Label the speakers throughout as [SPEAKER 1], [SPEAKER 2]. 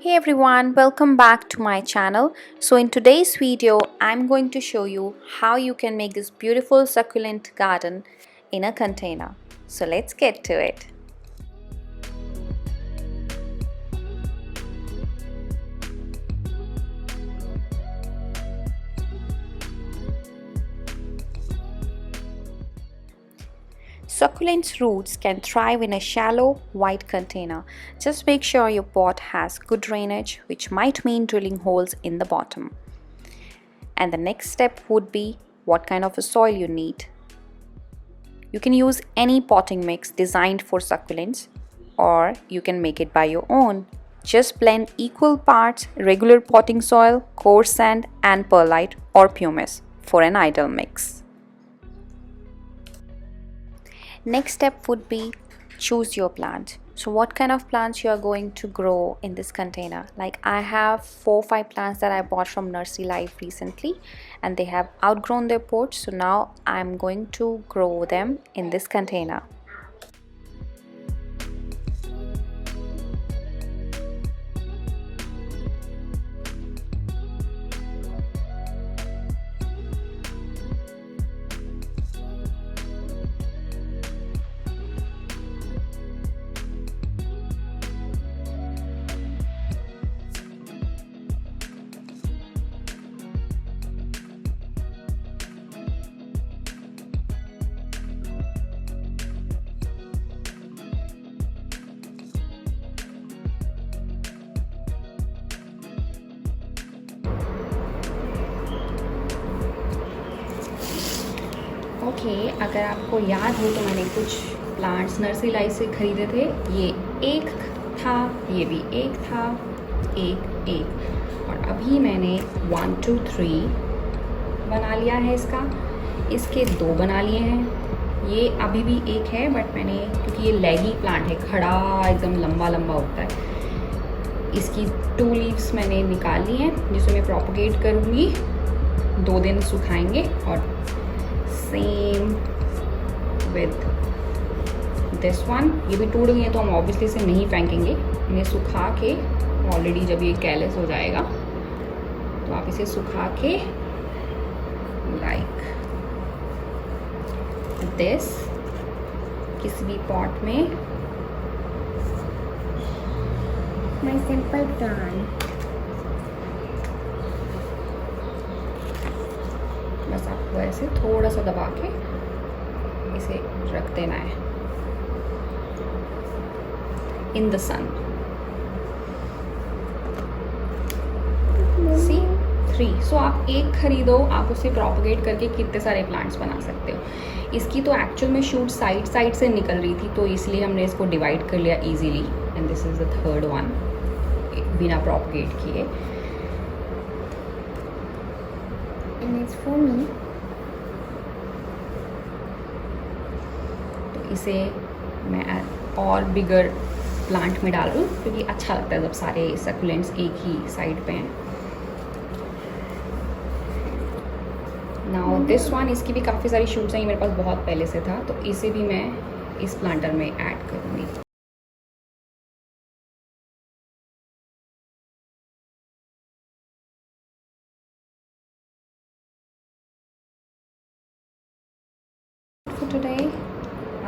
[SPEAKER 1] Hey everyone, welcome back to my channel. So in today's video, I'm going to show you how you can make this beautiful succulent garden in a container. So let's get to it. Succulents roots can thrive in a shallow, wide container. Just make sure your pot has good drainage, which might mean drilling holes in the bottom. And the next step would be what kind of a soil you need. You can use any potting mix designed for succulents, or you can make it by your own. Just blend equal parts regular potting soil, coarse sand, and perlite or pumice for an ideal mix. Next step would be choose your plant. So what kind of plants you are going to grow in this container? Like I have 4-5 plants that I bought from Nursery Life recently, and they have outgrown their porch, so now I'm going to grow them in this container. Okay, अगर आपको याद हो तो मैंने कुछ plants nursery life से ख़रीदे थे। ये एक था, ये भी एक था, एक और अभी मैंने 1 2 3 बना लिया है इसके 2 बना लिए हैं। ये अभी भी एक है, बट मैंने, क्योंकि ये लेगी प्लांट है, खड़ा एकदम लंबा लंबा होता है, इसकी 2 लीव्स मैंने निकाल ली हैं, जिसे मैं प्रोपोगेट करूँगी। 2 दिन सुखाएंगे और सेम विद दिस वन। ये भी टूट गई है तो हम ऑब्वियसली इसे नहीं फेंकेंगे, इन्हें सुखा के ऑलरेडी जब ये केयरलेस हो जाएगा तो आप इसे सुखा के लाइक दिस किसी भी पॉट में
[SPEAKER 2] My simple plan.
[SPEAKER 1] बस आपको ऐसे थोड़ा सा दबा के इसे रख देना है इन द सन। सी 3। सो आप एक खरीदो, आप उसे प्रोपोगेट करके कितने सारे प्लांट्स बना सकते हो। इसकी तो एक्चुअल में शूट साइड से निकल रही थी, तो इसलिए हमने इसको डिवाइड कर लिया easily. And this is the third one बिना प्रोपोगेट किए।
[SPEAKER 2] And it's for me.
[SPEAKER 1] तो इसे मैं और बिगर प्लांट में डाल दूँ, क्योंकि अच्छा लगता है जब सारे सकुलेंट्स एक ही साइड पे हैं। नाउ दिस वन, इसकी भी काफ़ी सारी शूट्स हैं, ये मेरे पास बहुत पहले से था, तो इसे भी मैं इस प्लांटर में ऐड करूँगी। टुडे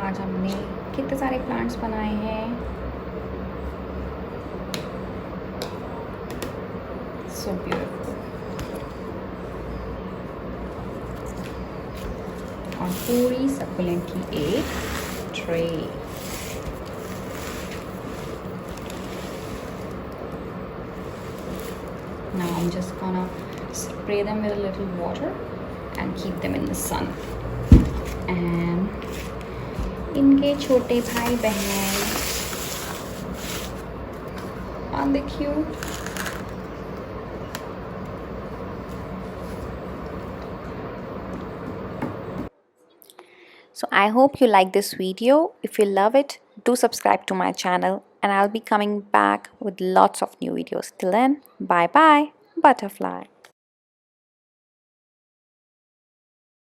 [SPEAKER 1] आज हमने कितने सारे प्लांट्स बनाए हैं। So beautiful. और पूरी सकुलेंट की एक tray. Now I'm just gonna spray them with a little water and keep them in the sun. And इनके छोटे भाई बहन aren't they cute? So I hope you like this video. If you love it, do subscribe to my channel, and I'll be coming back with lots of new videos. Till then, bye bye, butterfly.